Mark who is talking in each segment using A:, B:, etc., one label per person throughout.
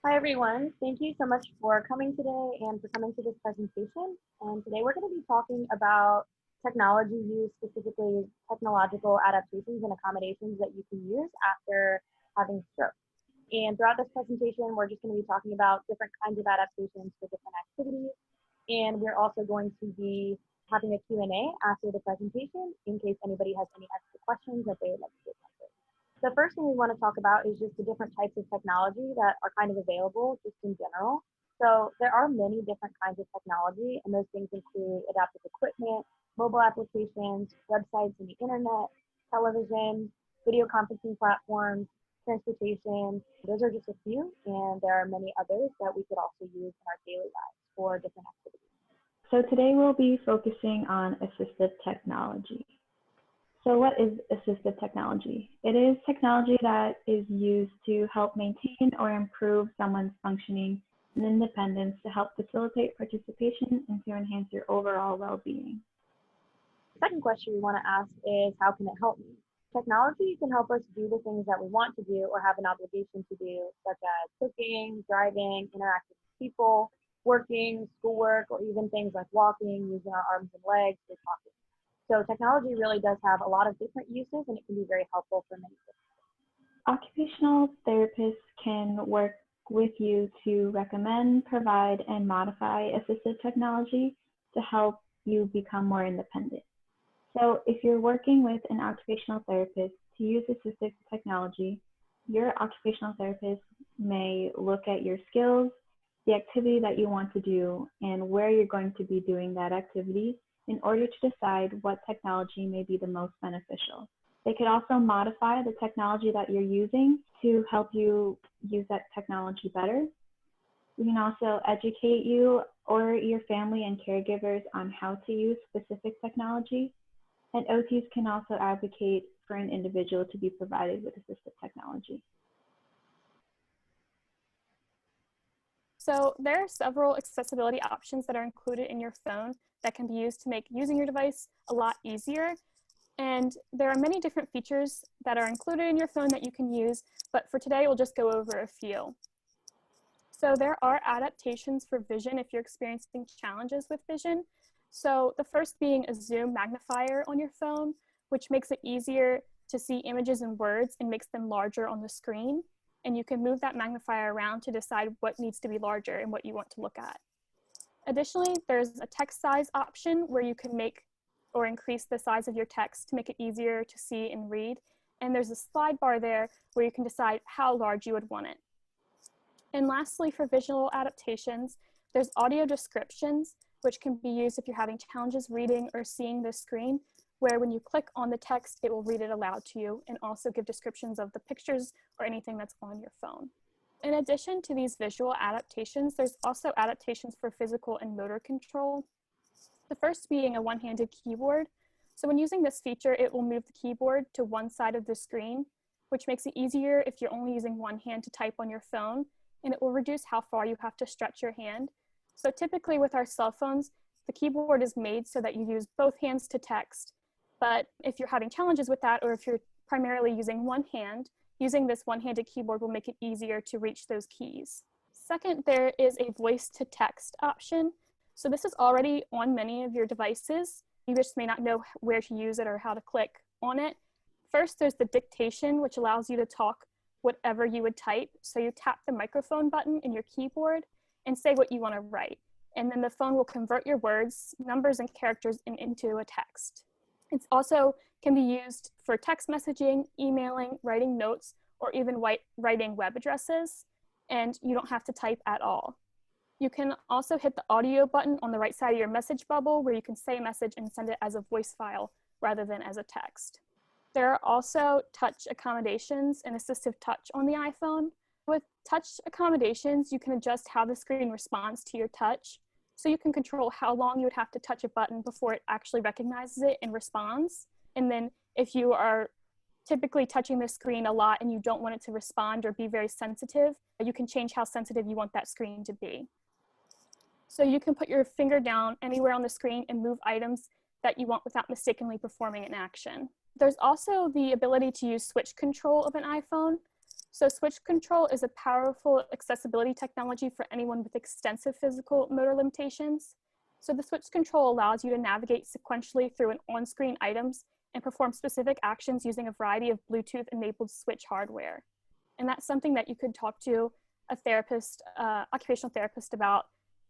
A: Hi everyone, thank you so much for coming today and for coming to this presentation. And today we're going to be talking about technology use, specifically technological adaptations and accommodations that you can use after having stroke. And throughout this presentation, we're just going to be talking about different kinds of adaptations for different activities. And we're also going to be having a Q&A after the presentation in case anybody has any extra questions that they would like to get answered. The first thing we want to talk about is just the different types of technology that are kind of available just in general. So there are many different kinds of technology, and those things include adaptive equipment, mobile applications, websites and the internet, television, video conferencing platforms, transportation. Those are just a few, and there are many others that we could also use in our daily lives for different activities.
B: So today we'll be focusing on assistive technology. So what is assistive technology? It is technology that is used to help maintain or improve someone's functioning and independence to help facilitate participation and to enhance your overall well-being.
A: The second question we want to ask is, how can it help me? Technology can help us do the things that we want to do or have an obligation to do, such as cooking, driving, interacting with people, working, schoolwork, or even things like walking, using our arms and legs, or talking. So technology really does have a lot of different uses, and it can be very helpful for many people.
B: Occupational therapists can work with you to recommend, provide, and modify assistive technology to help you become more independent. So if you're working with an occupational therapist to use assistive technology, your occupational therapist may look at your skills, the activity that you want to do, and where you're going to be doing that activity in order to decide what technology may be the most beneficial. They could also modify the technology that you're using to help you use that technology better. We can also educate you or your family and caregivers on how to use specific technology. And OTs can also advocate for an individual to be provided with assistive technology.
C: So there are several accessibility options that are included in your phone that can be used to make using your device a lot easier. And there are many different features that are included in your phone that you can use, but for today we'll just go over a few. So there are adaptations for vision if you're experiencing challenges with vision. So the first being a zoom magnifier on your phone, which makes it easier to see images and words and makes them larger on the screen. And you can move that magnifier around to decide what needs to be larger and what you want to look at. Additionally, there's a text size option where you can make or increase the size of your text to make it easier to see and read. And there's a slide bar there where you can decide how large you would want it. And lastly, for visual adaptations, there's audio descriptions, which can be used if you're having challenges reading or seeing the screen, where when you click on the text, it will read it aloud to you and also give descriptions of the pictures or anything that's on your phone. In addition to these visual adaptations, there's also adaptations for physical and motor control. The first being a one-handed keyboard. So when using this feature, it will move the keyboard to one side of the screen, which makes it easier if you're only using one hand to type on your phone, and it will reduce how far you have to stretch your hand. So typically with our cell phones, the keyboard is made so that you use both hands to text. But if you're having challenges with that, or if you're primarily using one hand, using this one-handed keyboard will make it easier to reach those keys. Second, there is a voice-to-text option. So this is already on many of your devices. You just may not know where to use it or how to click on it. First, there's the dictation, which allows you to talk whatever you would type. So you tap the microphone button in your keyboard and say what you want to write. And then the phone will convert your words, numbers, and characters into a text. It also can be used for text messaging, emailing, writing notes, or even writing web addresses, and you don't have to type at all. You can also hit the audio button on the right side of your message bubble where you can say a message and send it as a voice file rather than as a text. There are also touch accommodations and assistive touch on the iPhone. With touch accommodations, you can adjust how the screen responds to your touch. So you can control how long you would have to touch a button before it actually recognizes it and responds. And then if you are typically touching the screen a lot and you don't want it to respond or be very sensitive, you can change how sensitive you want that screen to be. So you can put your finger down anywhere on the screen and move items that you want without mistakenly performing an action. There's also the ability to use switch control of an iPhone. So switch control is a powerful accessibility technology for anyone with extensive physical motor limitations. So the switch control allows you to navigate sequentially through an on-screen items and perform specific actions using a variety of Bluetooth-enabled switch hardware. And that's something that you could talk to a therapist, occupational therapist about,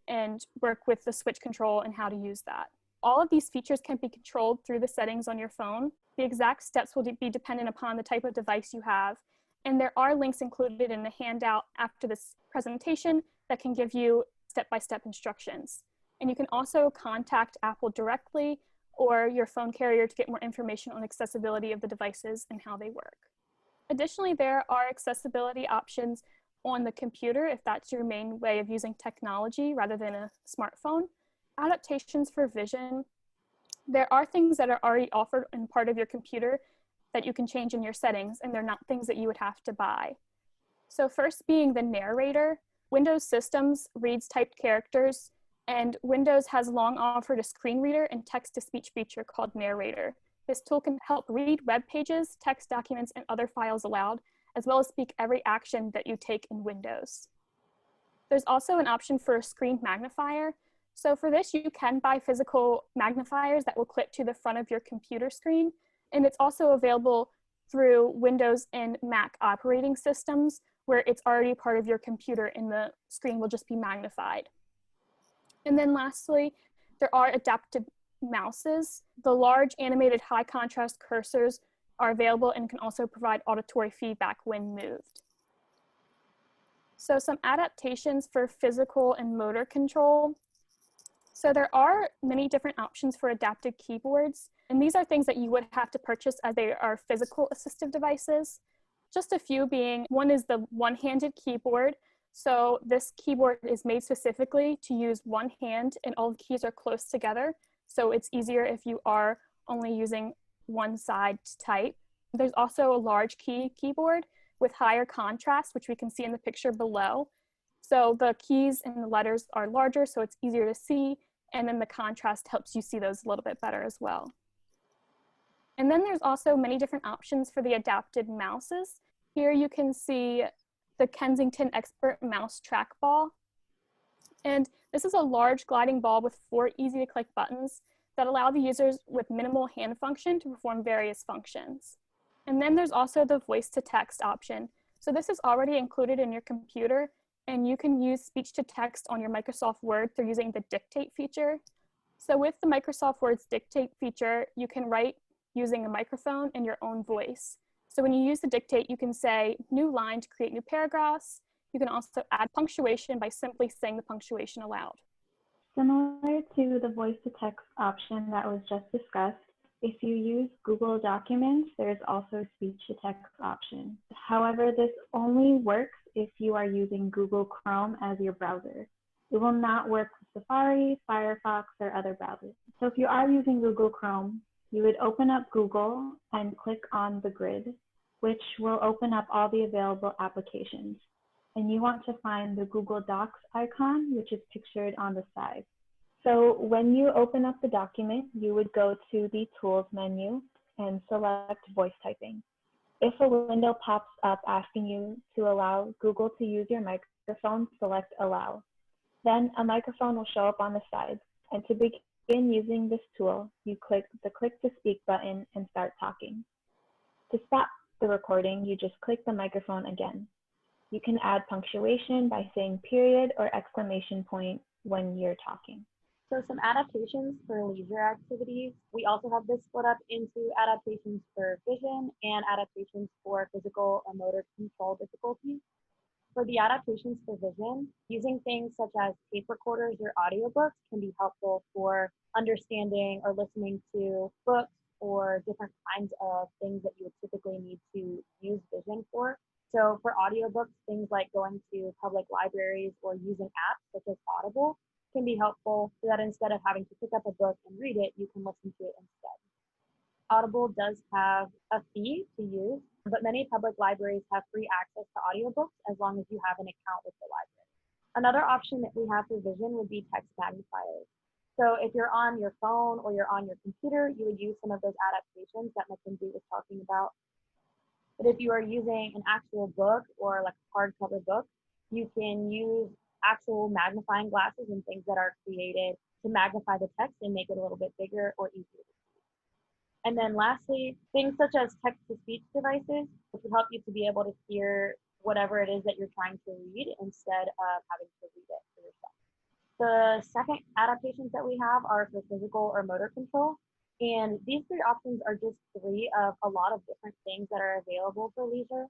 C: and work with the switch control and how to use that. All of these features can be controlled through the settings on your phone. The exact steps will be dependent upon the type of device you have. And there are links included in the handout after this presentation that can give you step-by-step instructions. And you can also contact Apple directly or your phone carrier to get more information on accessibility of the devices and how they work. Additionally, there are accessibility options on the computer if that's your main way of using technology rather than a smartphone. Adaptations for vision. There are things that are already offered in part of your computer that you can change in your settings, and they're not things that you would have to buy. So first being the narrator. Windows systems reads typed characters, and Windows has long offered a screen reader and text-to-speech feature called Narrator. This tool can help read web pages, text documents, and other files aloud, as well as speak every action that you take in Windows. There's also an option for a screen magnifier. So for this, you can buy physical magnifiers that will clip to the front of your computer screen. And it's also available through Windows and Mac operating systems where it's already part of your computer and the screen will just be magnified. And then lastly, there are adaptive mouses. The large animated high contrast cursors are available and can also provide auditory feedback when moved. So some adaptations for physical and motor control. So there are many different options for adaptive keyboards, and these are things that you would have to purchase as they are physical assistive devices. Just a few being, one is the one-handed keyboard. So this keyboard is made specifically to use one hand and all the keys are close together. So it's easier if you are only using one side to type. There's also a large keyboard with higher contrast, which we can see in the picture below. So the keys and the letters are larger, so it's easier to see, and then the contrast helps you see those a little bit better as well. And then there's also many different options for the adapted mouses. Here you can see the Kensington Expert Mouse Trackball. And this is a large gliding ball with 4 easy-to-click buttons that allow the users with minimal hand function to perform various functions. And then there's also the voice-to-text option. So this is already included in your computer, and you can use speech-to-text on your Microsoft Word through using the dictate feature. So with the Microsoft Word's dictate feature, you can write using a microphone and your own voice. So when you use the dictate, you can say new line to create new paragraphs. You can also add punctuation by simply saying the punctuation aloud.
B: Similar to the voice-to-text option that was just discussed, if you use Google Documents, there's also a speech-to-text option. However, this only works if you are using Google Chrome as your browser. It will not work with Safari, Firefox, or other browsers. So if you are using Google Chrome, you would open up Google and click on the grid, which will open up all the available applications. And you want to find the Google Docs icon, which is pictured on the side. So when you open up the document, you would go to the Tools menu and select Voice Typing. If a window pops up asking you to allow Google to use your microphone, select Allow. Then a microphone will show up on the side. And to begin using this tool, you click the Click to Speak button and start talking. To stop the recording, you just click the microphone again. You can add punctuation by saying period or exclamation point when you're talking.
A: So some adaptations for leisure activities. We also have this split up into adaptations for vision and adaptations for physical or motor control difficulties. For the adaptations for vision, using things such as tape recorders or audiobooks can be helpful for understanding or listening to books or different kinds of things that you would typically need to use vision for. So for audiobooks, things like going to public libraries or using apps such as Audible can be helpful so that instead of having to pick up a book and read it, you can listen to it instead. Audible does have a fee to use, but many public libraries have free access to audiobooks as long as you have an account with the library. Another option that we have for vision would be text magnifiers. So if you're on your phone or you're on your computer, you would use some of those adaptations that Mackenzie was talking about. But if you are using an actual book or like a hardcover book, you can use actual magnifying glasses and things that are created to magnify the text and make it a little bit bigger or easier. And then lastly, things such as text-to-speech devices, which will help you to be able to hear whatever it is that you're trying to read instead of having to read it for yourself. The second adaptations that we have are for physical or motor control. And these three options are just three of a lot of different things that are available for leisure.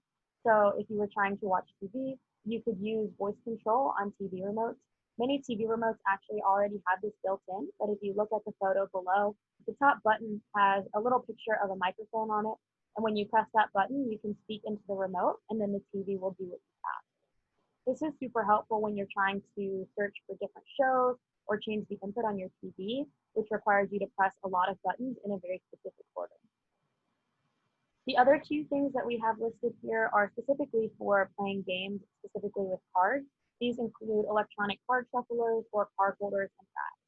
A: So if you were trying to watch TV, you could use voice control on TV remotes. Many TV remotes actually already have this built in, but if you look at the photo below, the top button has a little picture of a microphone on it. And when you press that button, you can speak into the remote and then the TV will do what you ask. This is super helpful when you're trying to search for different shows or change the input on your TV, which requires you to press a lot of buttons in a very specific order. The other two things that we have listed here are specifically for playing games, specifically with cards. These include electronic card shufflers or card holders and racks.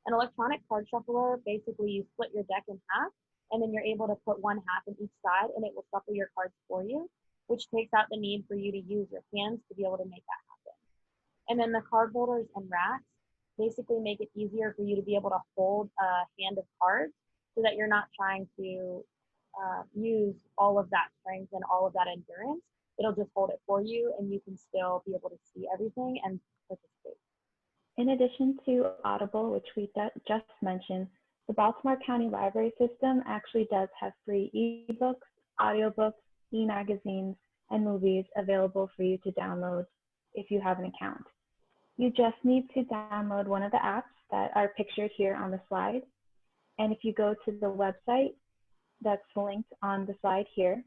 A: An electronic card shuffler, basically you split your deck in half, and then you're able to put one half in each side, and it will shuffle your cards for you, which takes out the need for you to use your hands to be able to make that happen. And then the card holders and racks basically make it easier for you to be able to hold a hand of cards so that you're not trying to use all of that strength and all of that endurance. It'll just hold it for you and you can still be able to see everything and participate.
B: In addition to Audible, which we just mentioned, the Baltimore County Library System actually does have free ebooks, audiobooks, e-magazines, and movies available for you to download if you have an account. You just need to download one of the apps that are pictured here on the slide. And if you go to the website that's linked on the slide here,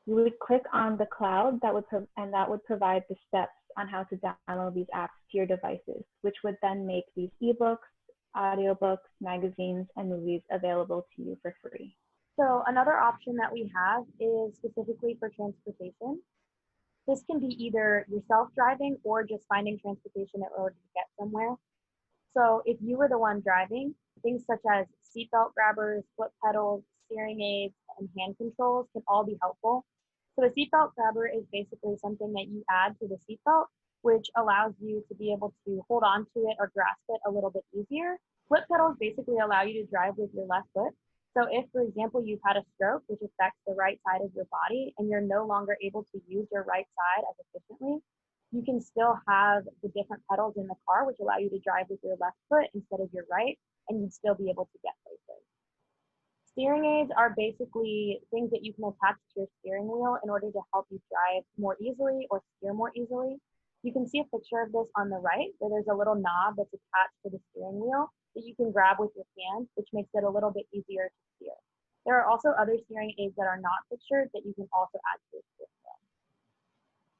B: you would click on the cloud that would provide the steps on how to download these apps to your devices, which would then make these ebooks, audiobooks, magazines, and movies available to you for free.
A: So another option that we have is specifically for transportation. This can be either yourself driving or just finding transportation in order to get somewhere. So if you were the one driving, things such as seatbelt grabbers, foot pedals, steering aids, and hand controls can all be helpful. So a seatbelt grabber is basically something that you add to the seatbelt, which allows you to be able to hold on to it or grasp it a little bit easier. Foot pedals basically allow you to drive with your left foot. So if, for example, you've had a stroke, which affects the right side of your body, and you're no longer able to use your right side as efficiently, you can still have the different pedals in the car, which allow you to drive with your left foot instead of your right, and you'd still be able to get places. Steering aids are basically things that you can attach to your steering wheel in order to help you drive more easily or steer more easily. You can see a picture of this on the right, where there's a little knob that's attached to the steering wheel that you can grab with your hands, which makes it a little bit easier to steer. There are also other steering aids that are not pictured that you can also add to your steering wheel.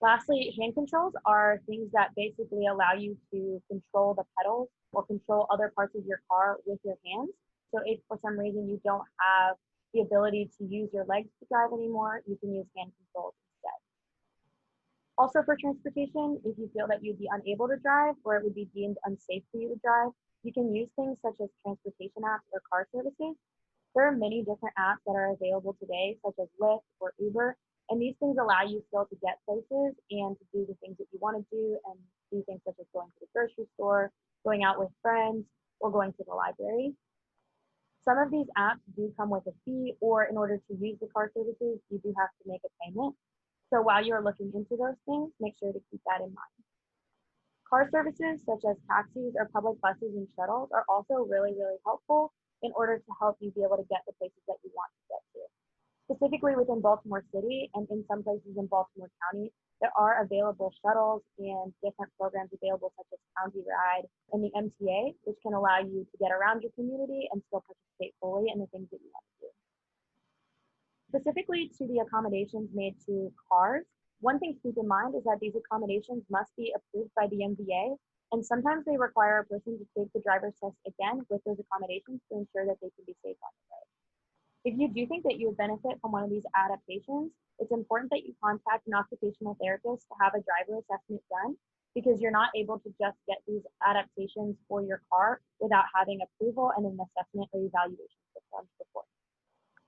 A: Lastly, hand controls are things that basically allow you to control the pedals or control other parts of your car with your hands. So if for some reason you don't have the ability to use your legs to drive anymore, you can use hand controls instead. Also for transportation, if you feel that you'd be unable to drive or it would be deemed unsafe for you to drive, you can use things such as transportation apps or car services. There are many different apps that are available today, such as Lyft or Uber, and these things allow you still to get places and to do the things that you want to do and do things such as going to the grocery store, going out with friends, or going to the library. Some of these apps do come with a fee, or in order to use the car services, you do have to make a payment. So while you're looking into those things, make sure to keep that in mind. Car services such as taxis or public buses and shuttles are also really, really helpful in order to help you be able to get the places that you want to get to. Specifically within Baltimore City and in some places in Baltimore County, there are available shuttles and different programs available such as County Ride and the MTA, which can allow you to get around your community and still participate fully in the things that you want to do. Specifically to the accommodations made to cars, one thing to keep in mind is that these accommodations must be approved by the MVA, and sometimes they require a person to take the driver's test again with those accommodations to ensure that they can be safe on the road. If you do think that you would benefit from one of these adaptations, it's important that you contact an occupational therapist to have a driver assessment done, because you're not able to just get these adaptations for your car without having approval and an assessment or evaluation performed before.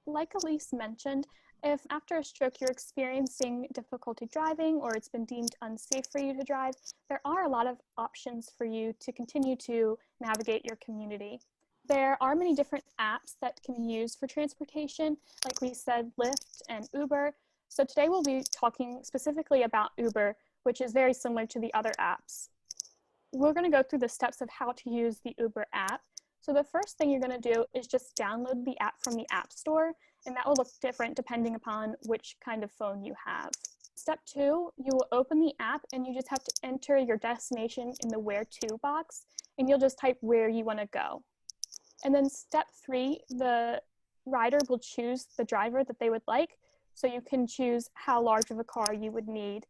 C: Like Elise mentioned, If after a stroke you're experiencing difficulty driving or it's been deemed unsafe for you to drive, there are a lot of options for you to continue to navigate your community. There are many different apps that can be used for transportation, like we said, Lyft and Uber. So today we'll be talking specifically about Uber, which is very similar to the other apps. We're going to go through the steps of how to use the Uber app. So the first thing you're going to do is just download the app from the App Store, and that will look different depending upon which kind of phone you have. Step 2, you will open the app and you just have to enter your destination in the Where To box, and you'll just type where you want to go. And then step 3, the rider will choose the driver that they would like, so you can choose how large of a car you would need,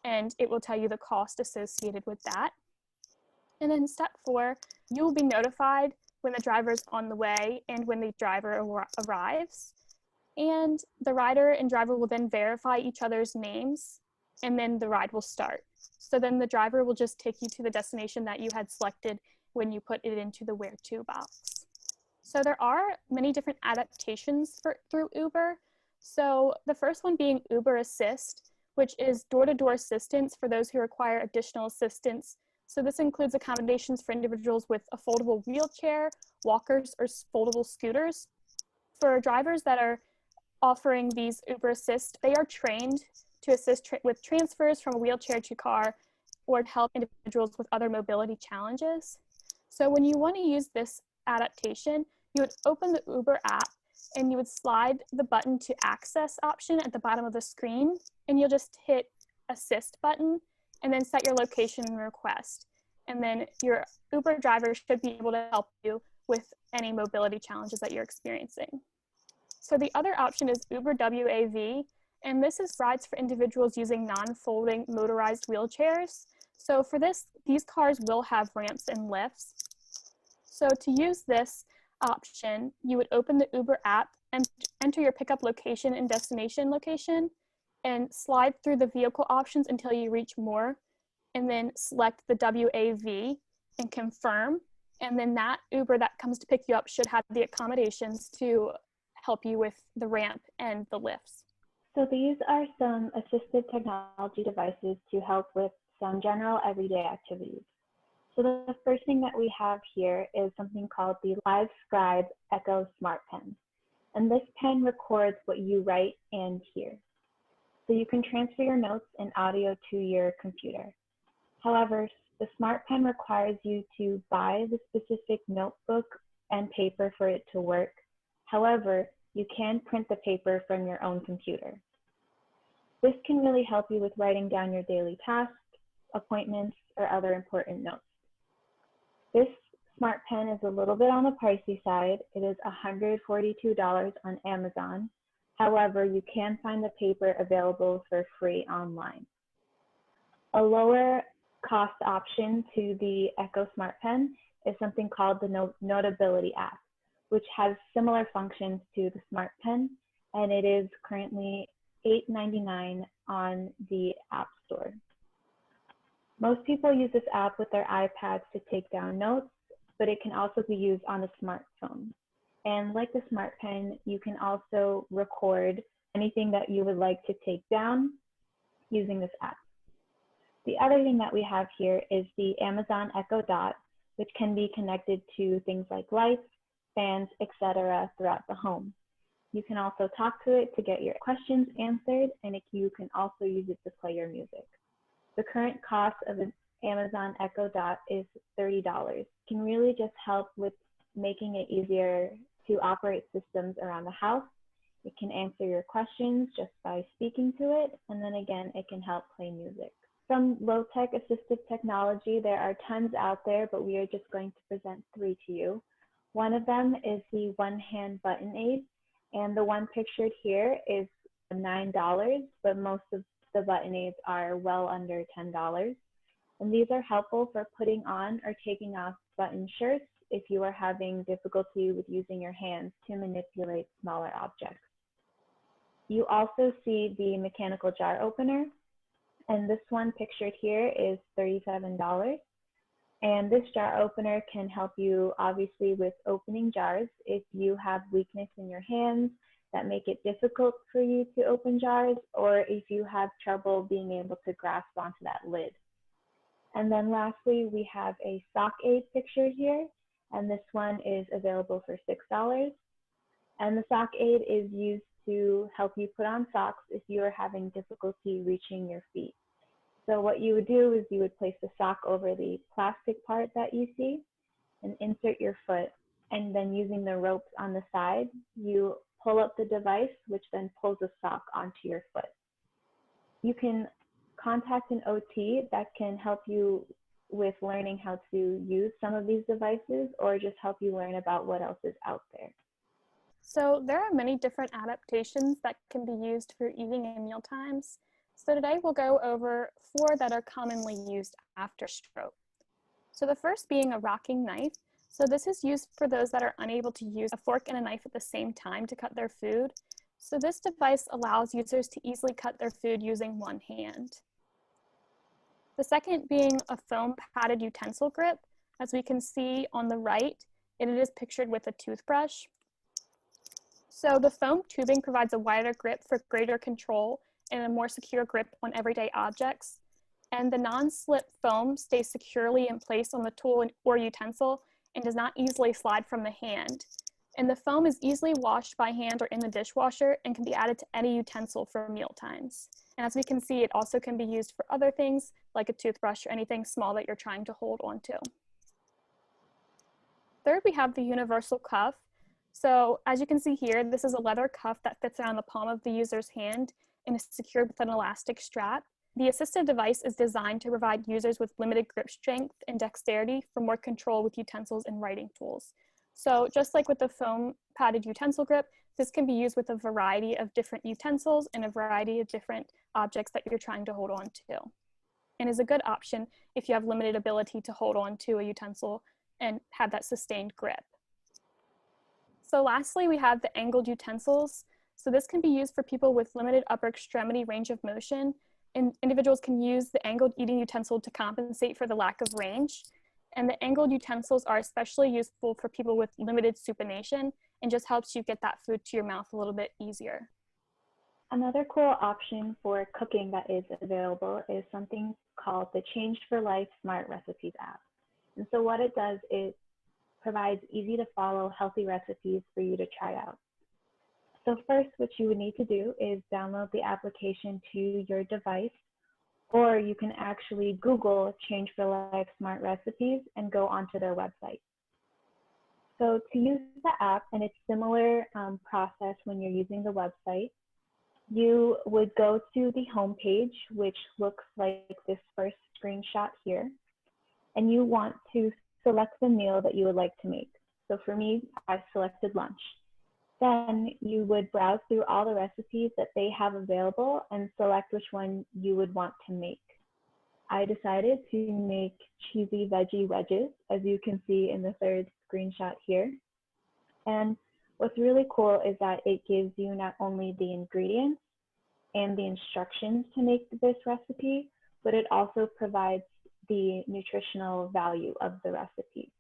C: and it will tell you the cost associated with that. And then step 4, you will be notified when the driver is on the way and when the driver arrives. And the rider and driver will then verify each other's names, and then the ride will start. So then the driver will just take you to the destination that you had selected when you put it into the Where To box. So there are many different adaptations through Uber. So the first one being Uber Assist, which is door-to-door assistance for those who require additional assistance. So this includes accommodations for individuals with a foldable wheelchair, walkers, or foldable scooters. For drivers that are offering these Uber Assist, they are trained to assist with transfers from a wheelchair to car or to help individuals with other mobility challenges. So when you want to use this adaptation, you would open the Uber app and you would slide the button to access option at the bottom of the screen, and you'll just hit assist button and then set your location and request. And then your Uber driver should be able to help you with any mobility challenges that you're experiencing. So the other option is Uber WAV, and this is rides for individuals using non-folding motorized wheelchairs. So for this, these cars will have ramps and lifts. So to use this option, you would open the Uber app and enter your pickup location and destination location and slide through the vehicle options until you reach more, and then select the WAV and confirm. And then that Uber that comes to pick you up should have the accommodations to help you with the ramp and the lifts.
B: So these are some assistive technology devices to help with some general everyday activities. So the first thing that we have here is something called the LiveScribe Echo Smart Pen. And this pen records what you write and hear. So you can transfer your notes and audio to your computer. However, the Smart Pen requires you to buy the specific notebook and paper for it to work. However, you can print the paper from your own computer. This can really help you with writing down your daily tasks, appointments, or other important notes. This Smart Pen is a little bit on the pricey side. It is $142 on Amazon. However, you can find the paper available for free online. A lower cost option to the Echo Smart Pen is something called the Notability app, which has similar functions to the Smart Pen, and it is currently $8.99 on the App Store. Most people use this app with their iPads to take down notes, but it can also be used on a smartphone. And like the Smart Pen, you can also record anything that you would like to take down using this app. The other thing that we have here is the Amazon Echo Dot, which can be connected to things like lights, fans, etc. throughout the home. You can also talk to it to get your questions answered, and you can also use it to play your music. The current cost of an Amazon Echo Dot is $30. It can really just help with making it easier to operate systems around the house. It can answer your questions just by speaking to it, and then again, it can help play music. From low-tech assistive technology, there are tons out there, but we are just going to present 3 to you. One of them is the one-hand button aid, and the one pictured here is $9, but most of the button aids are well under $10. And these are helpful for putting on or taking off button shirts if you are having difficulty with using your hands to manipulate smaller objects. You also see the mechanical jar opener, and this one pictured here is $37. And this jar opener can help you obviously with opening jars if you have weakness in your hands that make it difficult for you to open jars, or if you have trouble being able to grasp onto that lid. And then lastly, we have a sock aid picture here, and this one is available for $6. And the sock aid is used to help you put on socks if you are having difficulty reaching your feet. So what you would do is you would place the sock over the plastic part that you see and insert your foot, and then using the ropes on the side, you pull up the device, which then pulls the sock onto your foot. You can contact an OT that can help you with learning how to use some of these devices, or just help you learn about what else is out there.
C: So there are many different adaptations that can be used for eating and meal times. So today we'll go over 4 that are commonly used after stroke. So the first being a rocking knife. So this is used for those that are unable to use a fork and a knife at the same time to cut their food. So this device allows users to easily cut their food using one hand. The second being a foam padded utensil grip. As we can see on the right, it is pictured with a toothbrush. So the foam tubing provides a wider grip for greater control and a more secure grip on everyday objects. And the non-slip foam stays securely in place on the tool or utensil and does not easily slide from the hand. And the foam is easily washed by hand or in the dishwasher and can be added to any utensil for meal times. And as we can see, it also can be used for other things like a toothbrush or anything small that you're trying to hold onto. Third, we have the universal cuff. So as you can see here, this is a leather cuff that fits around the palm of the user's hand and is secured with an elastic strap. The assistive device is designed to provide users with limited grip strength and dexterity for more control with utensils and writing tools. So just like with the foam padded utensil grip, this can be used with a variety of different utensils and a variety of different objects that you're trying to hold on to, and is a good option if you have limited ability to hold on to a utensil and have that sustained grip. So lastly, we have the angled utensils. So this can be used for people with limited upper extremity range of motion, and individuals can use the angled eating utensil to compensate for the lack of range. And the angled utensils are especially useful for people with limited supination and just helps you get that food to your mouth a little bit easier.
B: Another cool option for cooking that is available is something called the Change for Life Smart Recipes app. And so what it does is provides easy to follow healthy recipes for you to try out. So first, what you would need to do is download the application to your device, or you can actually Google Change for Life Smart Recipes and go onto their website. So to use the app, and it's similar process when you're using the website, you would go to the home page, which looks like this first screenshot here, and you want to select the meal that you would like to make. So for me, I selected lunch. Then you would browse through all the recipes that they have available and select which one you would want to make. I decided to make cheesy veggie wedges, as you can see in the third screenshot here. And what's really cool is that it gives you not only the ingredients and the instructions to make this recipe, but it also provides the nutritional value of the recipe.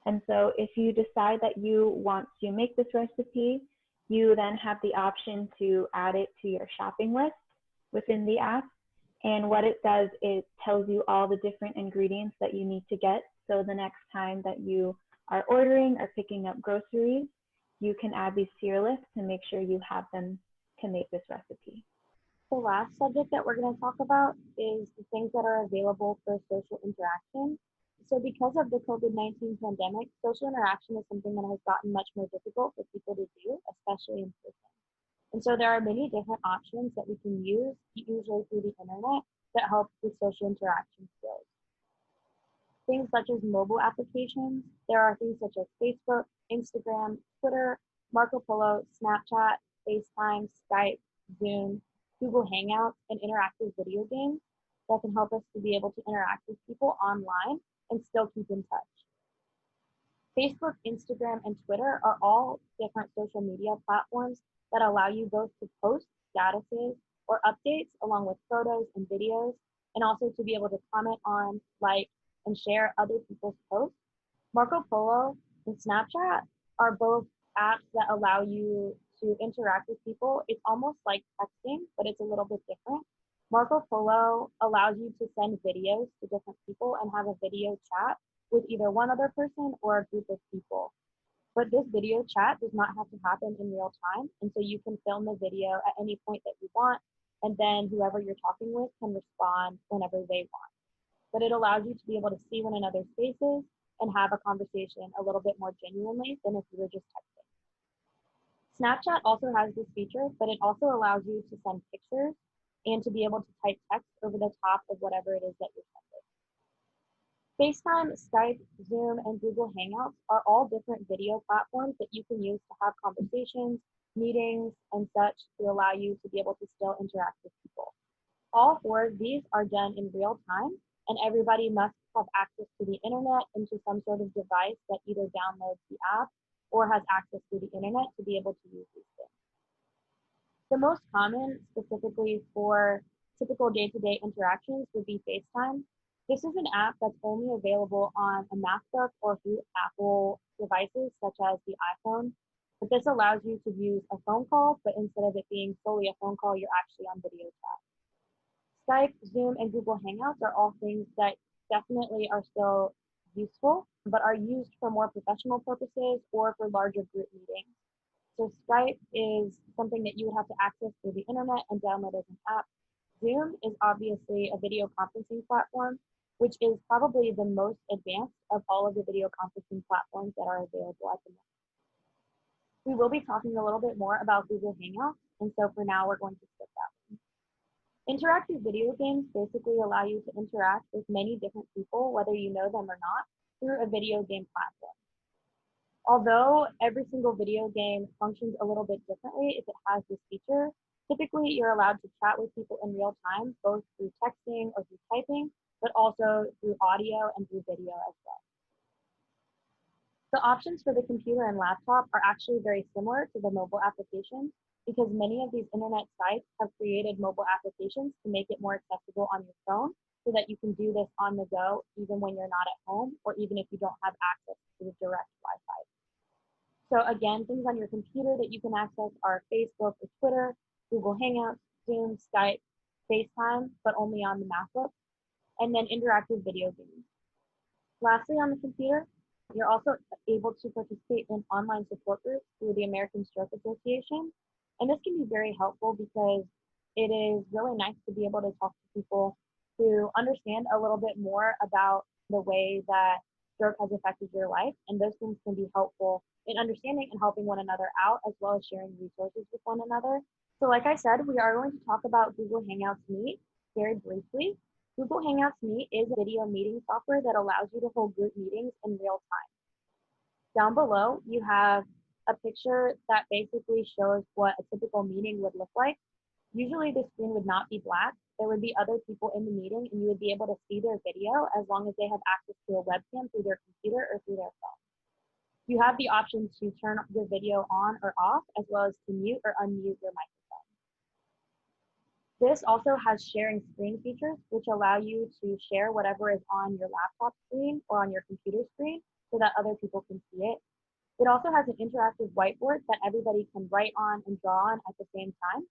B: And so if you decide that you want to make this recipe, you then have the option to add it to your shopping list within the app. And what it does, it tells you all the different ingredients that you need to get. So the next time that you are ordering or picking up groceries, you can add these to your list to make sure you have them to make this recipe.
A: The last subject that we're going to talk about is the things that are available for social interaction. So because of the COVID-19 pandemic, social interaction is something that has gotten much more difficult for people to do, especially in person. And so there are many different options that we can use, usually through the internet, that help with social interaction skills. Things such as mobile applications. There are things such as Facebook, Instagram, Twitter, Marco Polo, Snapchat, FaceTime, Skype, Zoom, Google Hangouts, and interactive video games that can help us to be able to interact with people online and still keep in touch. Facebook, Instagram, and Twitter are all different social media platforms that allow you both to post statuses or updates along with photos and videos, and also to be able to comment on, like, and share other people's posts. Marco Polo and Snapchat are both apps that allow you to interact with people, it's almost like texting, but it's a little bit different. Marco Polo allows you to send videos to different people and have a video chat with either one other person or a group of people. But this video chat does not have to happen in real time, and so you can film the video at any point that you want, and then whoever you're talking with can respond whenever they want. But it allows you to be able to see one another's faces and have a conversation a little bit more genuinely than if you were just texting. Snapchat also has this feature, but it also allows you to send pictures and to be able to type text over the top of whatever it is that you're sending. FaceTime, Skype, Zoom, and Google Hangouts are all different video platforms that you can use to have conversations, meetings, and such to allow you to be able to still interact with people. All four of these are done in real time, and everybody must have access to the internet and to some sort of device that either downloads the app or has access to the internet to be able to use these things. The most common, specifically for typical day-to-day interactions, would be FaceTime. This is an app that's only available on a MacBook or through Apple devices such as the iPhone. But this allows you to use a phone call, but instead of it being solely a phone call, you're actually on video chat. Skype, Zoom, and Google Hangouts are all things that definitely are still useful, but are used for more professional purposes or for larger group meetings. So Skype is something that you would have to access through the internet and download as an app. Zoom is obviously a video conferencing platform, which is probably the most advanced of all of the video conferencing platforms that are available at the moment. We will be talking a little bit more about Google Hangouts, and so for now, we're going to skip that one. Interactive video games basically allow you to interact with many different people, whether you know them or not, through a video game platform. Although every single video game functions a little bit differently if it has this feature, typically you're allowed to chat with people in real time, both through texting or through typing, but also through audio and through video as well. The options for the computer and laptop are actually very similar to the mobile applications because many of these internet sites have created mobile applications to make it more accessible on your phone so that you can do this on the go even when you're not at home or even if you don't have access to the direct Wi-Fi. So again, things on your computer that you can access are Facebook or Twitter, Google Hangouts, Zoom, Skype, FaceTime, but only on the MacBook, and then interactive video games. Lastly, on the computer, you're also able to participate in online support groups through the American Stroke Association. And this can be very helpful because it is really nice to be able to talk to people to understand a little bit more about the way that stroke has affected your life. And those things can be helpful in understanding and helping one another out, as well as sharing resources with one another. So like I said, we are going to talk about Google Hangouts Meet very briefly. Google Hangouts Meet is a video meeting software that allows you to hold group meetings in real time. Down below, you have a picture that basically shows what a typical meeting would look like. Usually the screen would not be black. There would be other people in the meeting and you would be able to see their video as long as they have access to a webcam through their computer or through their phone. You have the option to turn your video on or off, as well as to mute or unmute your microphone. This also has sharing screen features, which allow you to share whatever is on your laptop screen or on your computer screen so that other people can see it. It also has an interactive whiteboard that everybody can write on and draw on at the same time.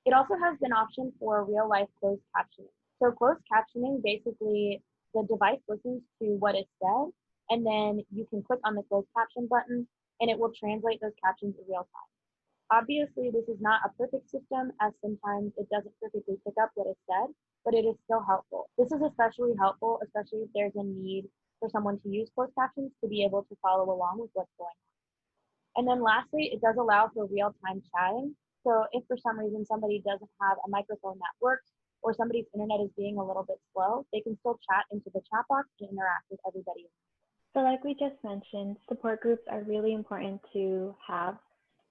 A: It also has an option for real-life closed captioning. So closed captioning, basically, the device listens to what is said, and then you can click on the closed caption button, and it will translate those captions in real time. Obviously, this is not a perfect system, as sometimes it doesn't perfectly pick up what is said, but it is still helpful. This is especially helpful, especially if there's a need for someone to use closed captions to be able to follow along with what's going on. And then lastly, it does allow for real-time chatting. So if for some reason somebody doesn't have a microphone that works, or somebody's internet is being a little bit slow, they can still chat into the chat box and interact with everybody.
B: So like we just mentioned, support groups are really important to have.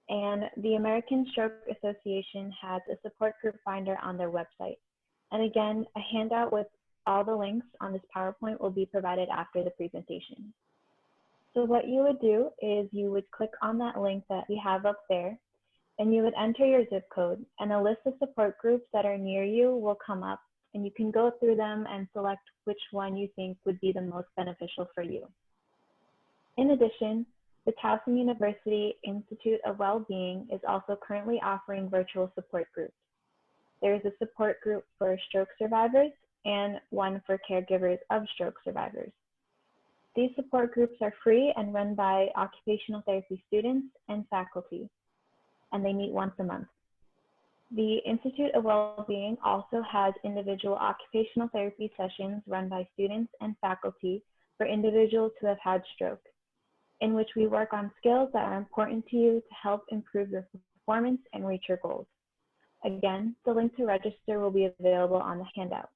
B: And the American Stroke Association has a support group finder on their website. And again, a handout with all the links on this PowerPoint will be provided after the presentation. So what you would do is you would click on that link that we have up there, and you would enter your zip code, and a list of support groups that are near you will come up, and you can go through them and select which one you think would be the most beneficial for you. In addition, The Towson University Institute of Wellbeing is also currently offering virtual support groups. There is a support group for stroke survivors and one for caregivers of stroke survivors. These support groups are free and run by occupational therapy students and faculty, and they meet once a month. The Institute of Wellbeing also has individual occupational therapy sessions run by students and faculty for individuals who have had stroke, in which we work on skills that are important to you to help improve your performance and reach your goals. Again, the link to register will be available on the handout.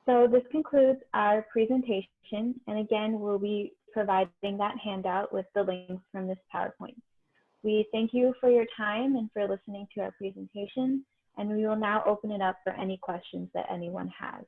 B: So this concludes our presentation, and again, we'll be providing that handout with the links from this PowerPoint. We thank you for your time and for listening to our presentation, and we will now open it up for any questions that anyone has.